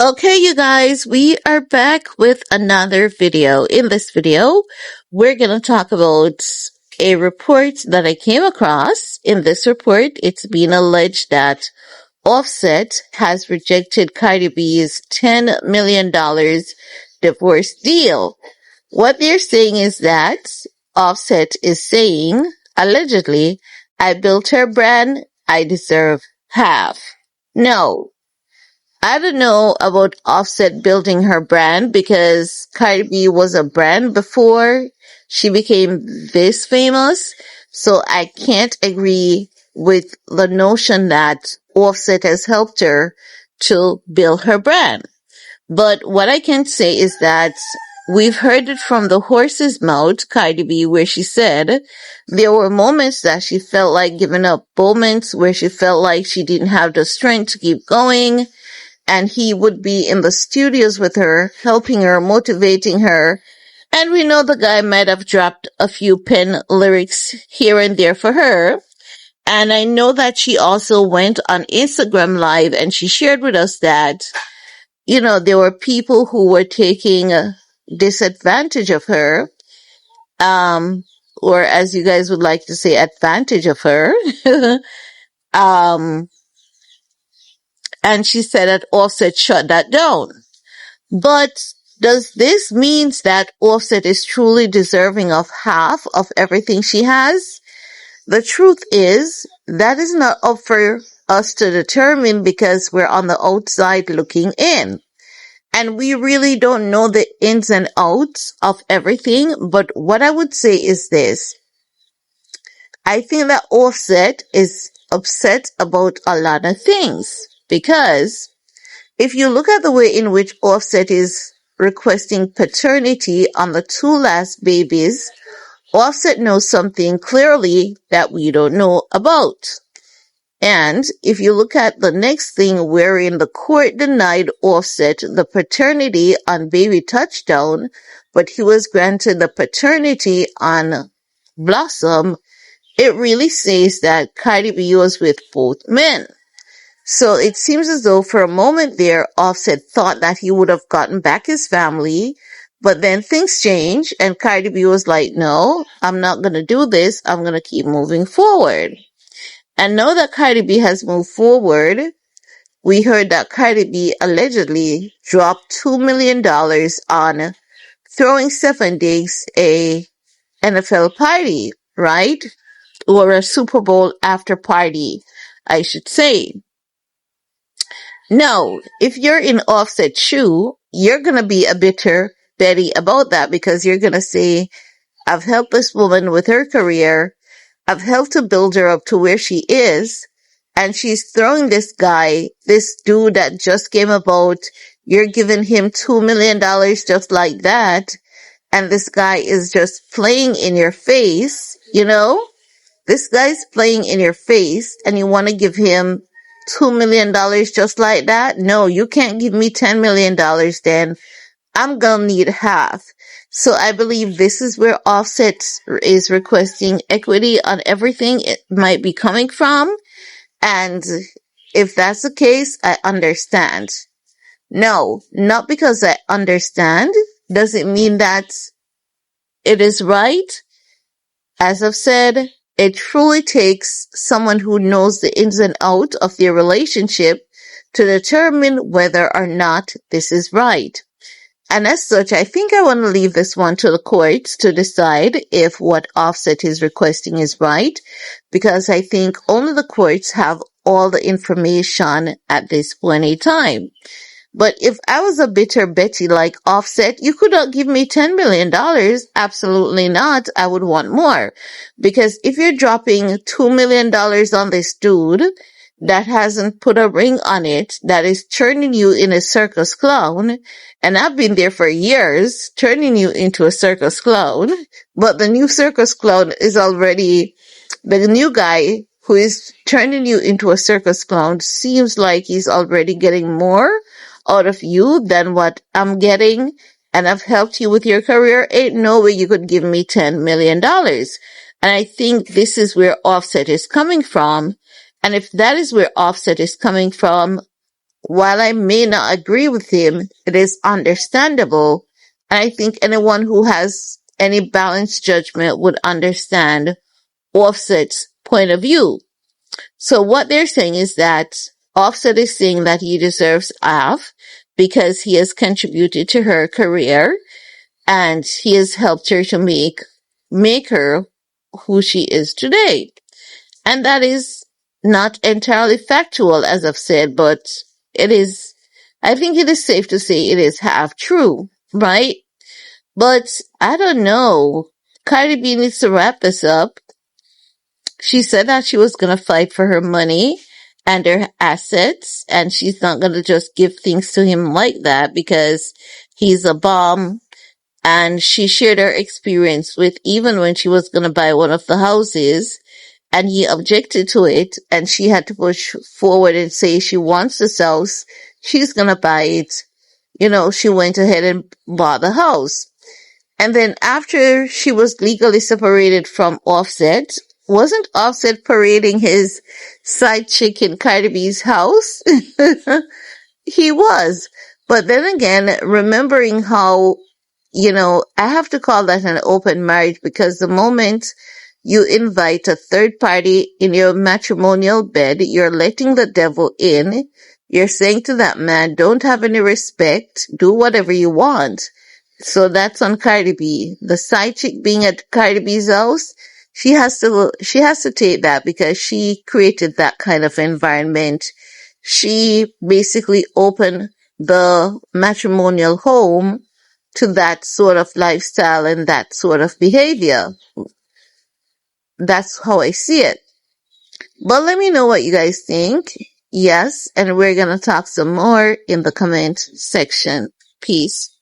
Okay, you guys, we are back with another video. In this video, we're going to talk about a report that I came across. In this report, it's been alleged that Offset has rejected Cardi B's $10 million divorce deal. What they're saying is that Offset is saying, allegedly, I built her brand, I deserve half. No. I don't know about Offset building her brand because Cardi B was a brand before she became this famous. So I can't agree with the notion that Offset has helped her to build her brand. But what I can say is that we've heard it from the horse's mouth, Cardi B, where she said there were moments that she felt like giving up, moments where she felt like she didn't have the strength to keep going. And he would be in the studios with her, helping her, motivating her. And we know the guy might have dropped a few pen lyrics here and there for her. And I know that she also went on Instagram Live and she shared with us that, there were people who were taking disadvantage of her, or as you guys would like to say, advantage of her. And she said that Offset shut that down. But does this mean that Offset is truly deserving of half of everything she has? The truth is, that is not up for us to determine because we're on the outside looking in. And we really don't know the ins and outs of everything. But what I would say is this. I think that Offset is upset about a lot of things because if you look at the way in which Offset is requesting paternity on the two last babies, Offset knows something clearly that we don't know about. And if you look at the next thing wherein the court denied Offset the paternity on baby Touchdown, but he was granted the paternity on Blossom, it really says that Cardi B was with both men. So it seems as though for a moment there, Offset thought that he would have gotten back his family, but then things changed and Cardi B was like, no, I'm not going to do this. I'm going to keep moving forward. And now that Cardi B has moved forward, we heard that Cardi B allegedly dropped $2 million on throwing stefondiggs a NFL party, right? Or a Super Bowl after party, I should say. Now, if you're in Offset's shoe, you're going to be a bitter Betty about that because you're going to say, I've helped this woman with her career. I've helped to build her up to where she is. And she's throwing this guy, this dude that just came about. You're giving him $2 million just like that. And this guy is just playing in your face, This guy's playing in your face and you want to give him $2 million just like that? No, you can't give me $10 million then. I'm gonna need half. So I believe this is where Offset is requesting equity on everything it might be coming from. And if that's the case, I understand. No, not because I understand doesn't mean that it is right. As I've said, it truly takes someone who knows the ins and outs of their relationship to determine whether or not this is right. And as such, I think I want to leave this one to the courts to decide if what Offset is requesting is right, because I think only the courts have all the information at this point in time. But if I was a bitter Betty like Offset, you could not give me $10 million. Absolutely not. I would want more. Because if you're dropping $2 million on this dude that hasn't put a ring on it, that is turning you in a circus clown, and I've been there for years, turning you into a circus clown, but the new circus clown is already, the new guy who is turning you into a circus clown seems like he's already getting more out of you than what I'm getting, and I've helped you with your career. Ain't no way you could give me $10 million. And I think this is where Offset is coming from. And if that is where Offset is coming from, while I may not agree with him, it is understandable. And I think anyone who has any balanced judgment would understand Offset's point of view. So what they're saying is that Offset is saying that he deserves off because he has contributed to her career and he has helped her to make her who she is today. And that is not entirely factual, as I've said, but it is, I think it is safe to say it is half true, right? But I don't know. Cardi B needs to wrap this up. She said that she was going to fight for her money and her assets, and she's not going to just give things to him like that because he's a bomb. And she shared her experience with even when she was going to buy one of the houses and he objected to it and she had to push forward and say she wants this house. She's going to buy it. You know, she went ahead and bought the house. And then after she was legally separated from Offset, wasn't Offset parading his side chick in Cardi B's house? He was. But then again, remembering how, I have to call that an open marriage because the moment you invite a third party in your matrimonial bed, you're letting the devil in. You're saying to that man, don't have any respect, do whatever you want. So that's on Cardi B. The side chick being at Cardi B's house, she has to take that because she created that kind of environment. She basically opened the matrimonial home to that sort of lifestyle and that sort of behavior. That's how I see it. But let me know what you guys think. Yes, and we're gonna talk some more in the comment section. Peace.